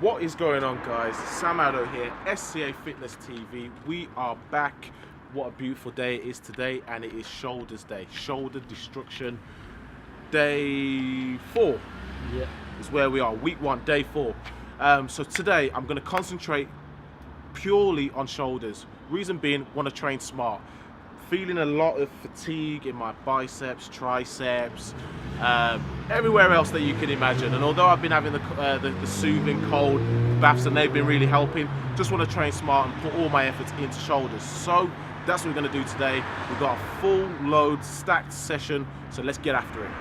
What is going on, guys? Sam Addo here, SCA Fitness TV. We are back. What a beautiful day it is today, and it is shoulders day. Shoulder destruction day 4. Yeah, is where we are. Week 1, day 4. So today I'm going to concentrate purely on shoulders. Reason being, want to train smart. Feeling a lot of fatigue in my biceps, triceps, everywhere else that you can imagine. And although I've been having the soothing cold baths and they've been really helping, just want to train smart and put all my efforts into shoulders. So that's what we're going to do today. We've got a full load stacked session, so let's get after it.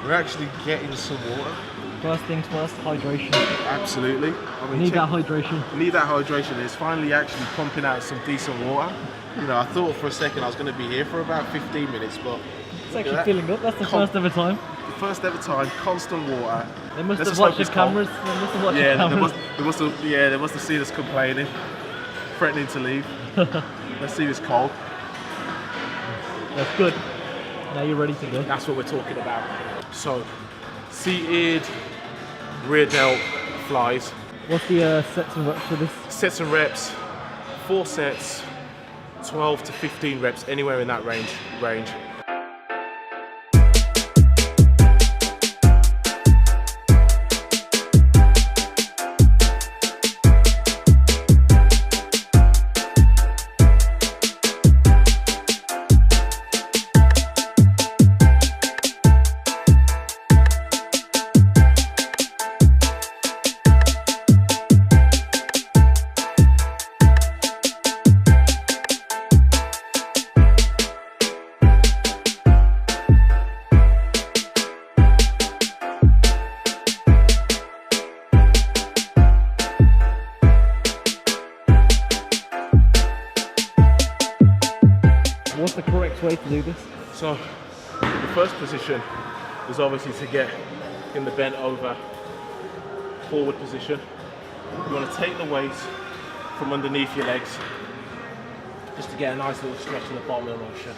We're actually getting some water. first things first, hydration. Absolutely. I mean, Need that hydration. Need that hydration. It's finally actually pumping out some decent water. You know, I thought for a second I was going to be here for about 15 minutes, but It's actually filling up. That's the first ever time. The first ever time, constant water. They must have watched the cameras. They must have watched the cameras. They must have seen us complaining, threatening to leave. Let's see this cold. That's good. Now you're ready to go. That's what we're talking about. So, seated rear delt flies. What's the sets and reps for this? Sets and reps, 4 sets, 12 to 15 reps, anywhere in that range. What's the correct way to do this? So, the first position is obviously to get in the bent over forward position. You want to take the weight from underneath your legs just to get a nice little stretch in the bottom of the motion.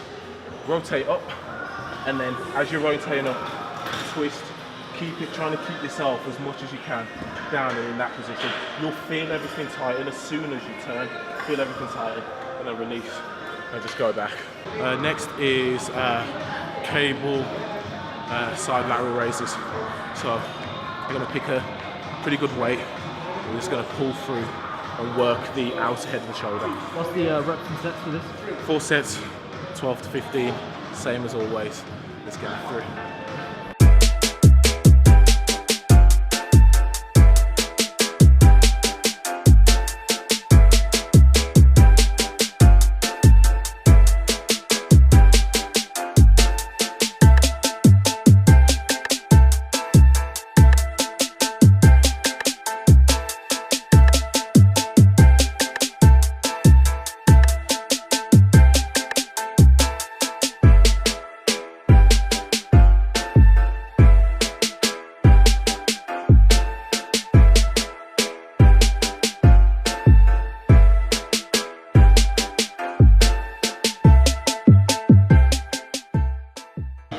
Rotate up, and then as you're rotating up, twist. Trying to keep yourself as much as you can down and in that position. You'll feel everything tighten as soon as you turn. Feel everything tighten, and then release. And just go back. Next is cable side lateral raises. So I'm going to pick a pretty good weight. We're just going to pull through and work the outer head of the shoulder. What's the reps and sets for this? 4 sets, 12 to 15, same as always. Let's get after it.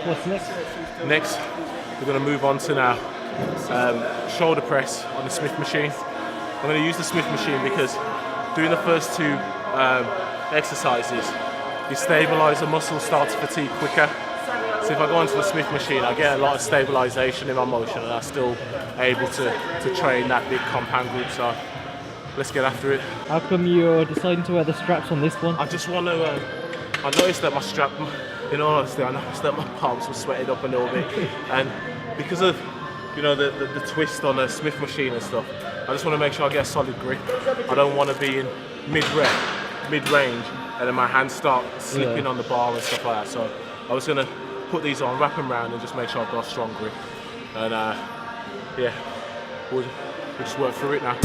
What's next? Next, we're going to move on to now shoulder press on the Smith machine. I'm going to use the Smith machine because doing the first 2 exercises, your stabilizer muscles start to fatigue quicker. So if I go onto the Smith machine, I get a lot of stabilization in my motion, and I'm still able to train that big compound group. So let's get after it. How come you're deciding to wear the straps on this one? I just want to. I noticed that my strap, in all honesty, I noticed that my palms were sweating up a little bit, and because of the twist on the Smith machine and stuff, I just want to make sure I get a solid grip. I don't want to be in mid-rep, mid-range, and then my hands start slipping on the bar and stuff like that. So I was going to put these on, wrap them around, and just make sure I've got a strong grip. And yeah, we'll just work through it now.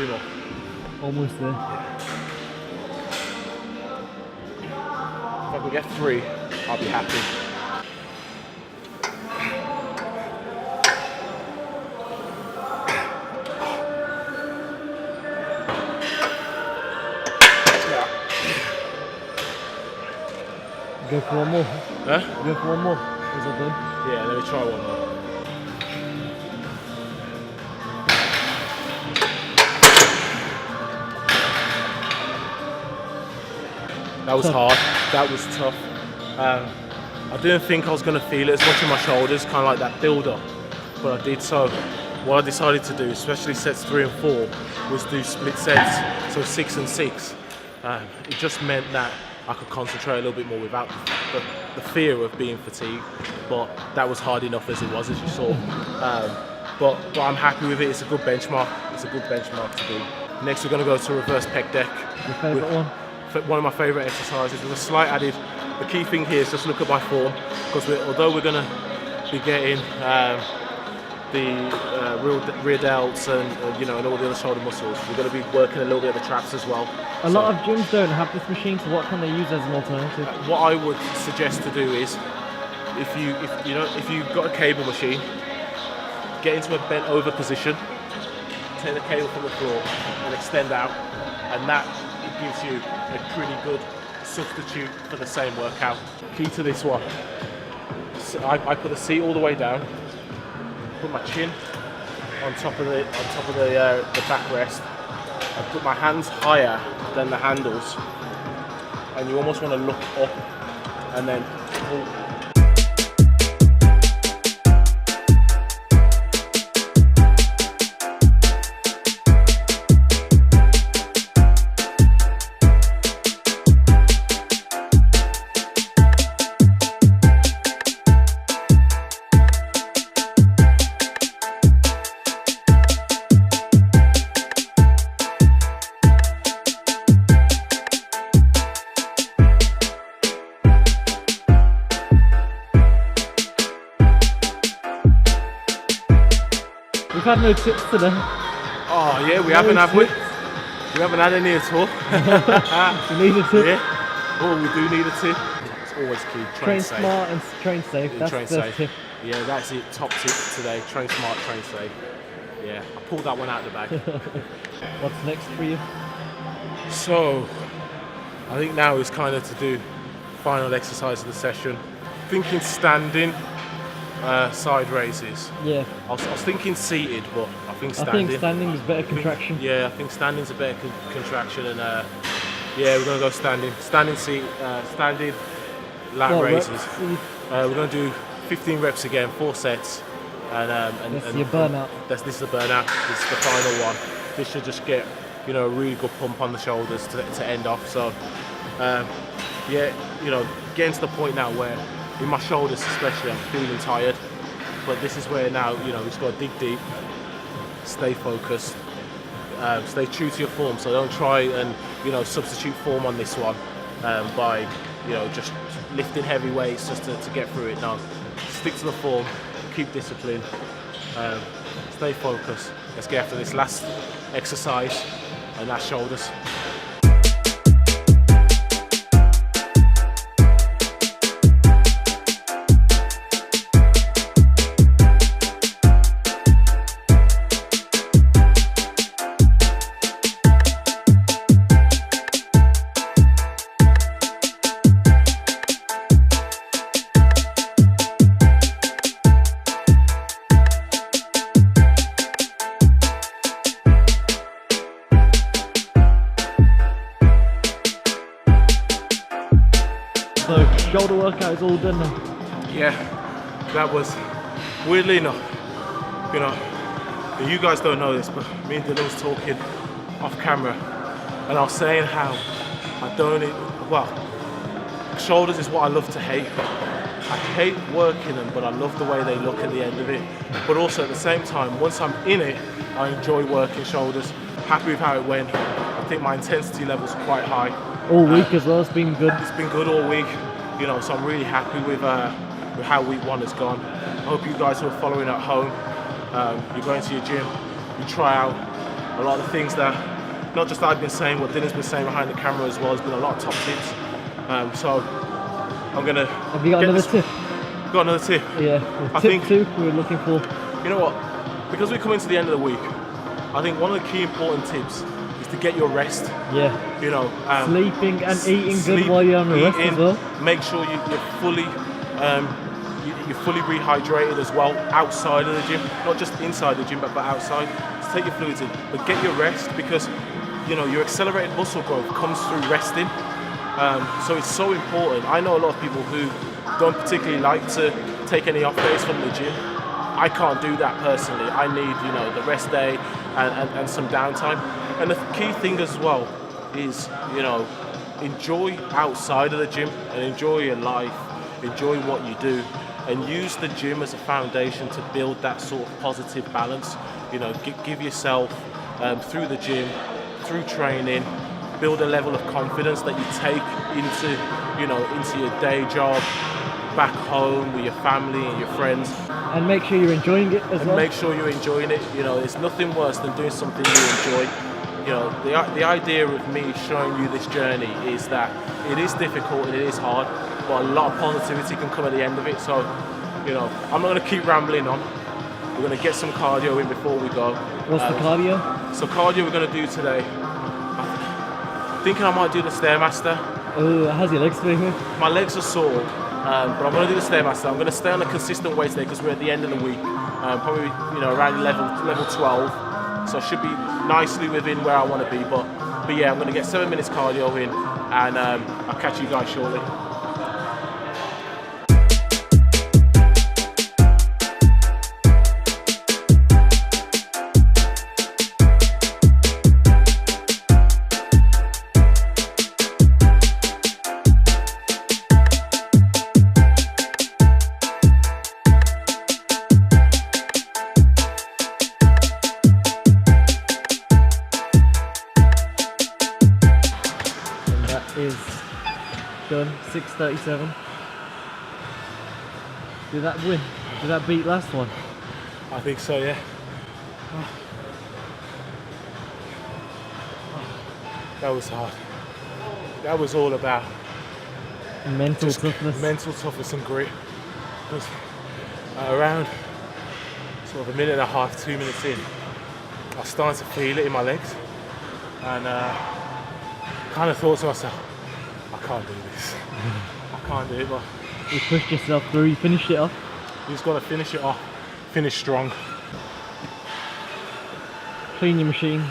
2 more. Almost there. If I can get 3, I'll be happy. Go for one more. Huh? Go for one more. Is it done? Yeah, let me try one more. That was hard. That was tough. I didn't think I was going to feel it as much in my shoulders, kind of like that build-up, but I did. So what I decided to do, especially sets 3 and 4, was do split sets, so 6 and 6. It just meant that I could concentrate a little bit more without the fear of being fatigued, but that was hard enough as it was, as you saw. But I'm happy with it. It's a good benchmark. It's a good benchmark to do. Next, we're going to go to reverse pec deck. Your favourite one? One of my favourite exercises with a slight added. The key thing here is just look at my form, because although we're going to be getting the rear delts and and all the other shoulder muscles, we're going to be working a little bit of the traps as well. A lot of gyms don't have this machine, so what can they use as an alternative? What I would suggest to do is, if you've got a cable machine, get into a bent over position, take the cable from the floor and extend out, and that gives you a pretty good substitute for the same workout. Key to this one, so I put the seat all the way down, put my chin on top of the backrest, I put my hands higher than the handles, and you almost want to look up and then pull. We've had no tips today. Oh yeah, we haven't, have we? We haven't had any at all. We need a tip. Yeah. Oh, we do need a tip. It's always key. Train smart and train safe. That's train the safe. tip. Yeah, that's it. Top tip today. Train smart, train safe. Yeah, I pulled that one out of the bag. What's next for you? So, I think now is kind of to do final exercise of the session. Thinking standing. Side raises. Yeah. I was thinking seated, but I think standing. I think standing is better contraction. I think standing's a better contraction, and yeah, we're gonna go standing. Standing seat, standing lat raises. We're gonna do 15 reps again, 4 sets, and this is your burnout. This is the burnout. This is the final one. This should just get a really good pump on the shoulders to end off. So yeah, getting to the point now where, with my shoulders especially, I'm feeling tired, but this is where now, we just got to dig deep, stay focused, stay true to your form, so don't try and, substitute form on this one by, just lifting heavy weights just to get through it. No, stick to the form, keep discipline, stay focused. Let's get after this last exercise, and that's shoulders. So, shoulder workout is all done now. Yeah, that was, weirdly enough, you guys don't know this, but me and Dylan was talking off camera, and I was saying how shoulders is what I love to hate. I hate working them, but I love the way they look at the end of it. But also at the same time, once I'm in it, I enjoy working shoulders. Happy with how it went. I think my intensity level's quite high. All week as well, it's been good. It's been good all week, so I'm really happy with how week 1 has gone. I hope you guys who are following at home, you're going to your gym, you try out a lot of the things that not just I've been saying, what Dylan's been saying behind the camera as well, has been a lot of top tips. So I'm gonna. Have you got another tip? Got another tip? Yeah. I Tip think 2 we're looking for. You know what? Because we're coming to the end of the week, I think one of the key important tips is to get your rest. Yeah. You know, sleeping and eating good while you're on the rest as well. Make sure you're fully rehydrated as well outside of the gym, not just inside the gym, but outside. So take your fluids in, but get your rest, because you know your accelerated muscle growth comes through resting. So it's so important. I know a lot of people who don't particularly like to take any off days from the gym. I can't do that personally. I need, you know, the rest day and some downtime. And the key thing as well is, you know, enjoy outside of the gym and enjoy your life, enjoy what you do, and use the gym as a foundation to build that sort of positive balance. You know, give yourself through the gym, through training, build a level of confidence that you take into, you know, into your day job, back home with your family and your friends. And make sure you're enjoying it as well. And make sure you're enjoying it. You know, there's nothing worse than doing something you enjoy. You know, the idea of me showing you this journey is that it is difficult and it is hard, but a lot of positivity can come at the end of it. So, you know, I'm not going to keep rambling on. We're going to get some cardio in before we go. What's the cardio? So cardio we're going to do today, I'm thinking I might do the Stairmaster. Oh, how's your legs feeling? My legs are sore. But I'm going to do the Stairmaster. I'm going to stay on a consistent weight today because we're at the end of the week, probably, you know, around level 12. So I should be nicely within where I want to be. But yeah, I'm going to get 7 minutes cardio in, and I'll catch you guys shortly. Is done. 6:37. Did that win? Did that beat last one? I think so, yeah. That was hard. That was all about mental toughness. Mental toughness and grit. Because around sort of a minute and a half, 2 minutes in, I was starting to feel it in my legs, and kind of thought to myself, I can't do this. I can't do it, but you pushed yourself through, you finished it off. You just got to finish it off, finish strong. Clean your machine.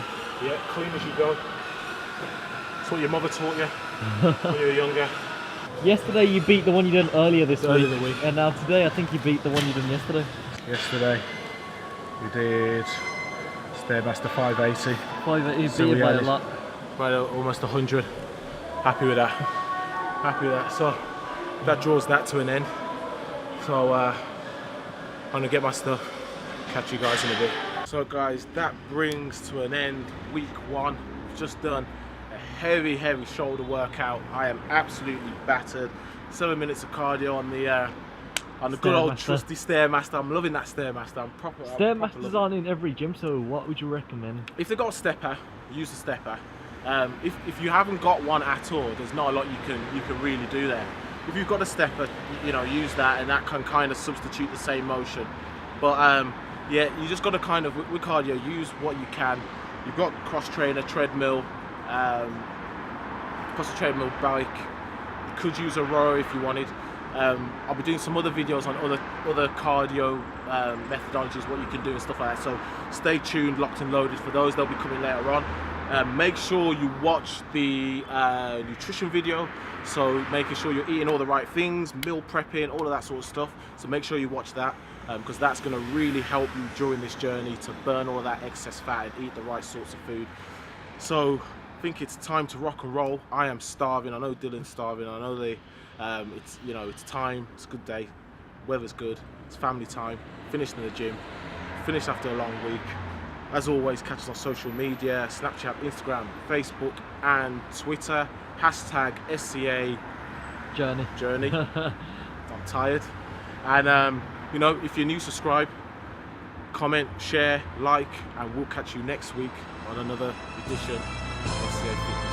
Yeah, clean as you go. That's what your mother taught you when you were younger. Yesterday you beat the one you done earlier this Earlier week. in the week. And now today I think you beat the one you done yesterday. Yesterday we did Stairmaster 580. 580, you beat it by a lot. By almost 100. Happy with that. Happy with that. So that draws that to an end. So I'm gonna get my stuff. Catch you guys in a bit. So guys, that brings to an end week 1. We've just done a heavy shoulder workout. I am absolutely battered. 7 minutes of cardio on the good old trusty Stairmaster. I'm loving that Stairmaster. I'm proper. Stairmasters aren't in every gym, so what would you recommend? If they've got a stepper, use the stepper. If you haven't got one at all, there's not a lot you can really do there. If you've got a stepper, you know, use that, and that can kind of substitute the same motion. But yeah, you just got to kind of, with cardio, use what you can. You've got cross trainer, treadmill, bike. You could use a rower if you wanted. I'll be doing some other videos on other cardio methodologies, what you can do and stuff like that. So stay tuned, locked and loaded for those. They'll be coming later on. Make sure you watch the nutrition video, so making sure you're eating all the right things, meal prepping, all of that sort of stuff. So make sure you watch that, because that's going to really help you during this journey to burn all of that excess fat and eat the right sorts of food. So I think it's time to rock and roll. I am starving. I know Dylan's starving. I know it's, you know, it's time. It's a good day. Weather's good. It's family time. Finished in the gym. Finished after a long week. As always, catch us on social media, Snapchat, Instagram, Facebook and Twitter. Hashtag SCA Journey. I'm tired. And you know, if you're new, subscribe. comment, share, like, and we'll catch you next week on another edition of SCA Fitness.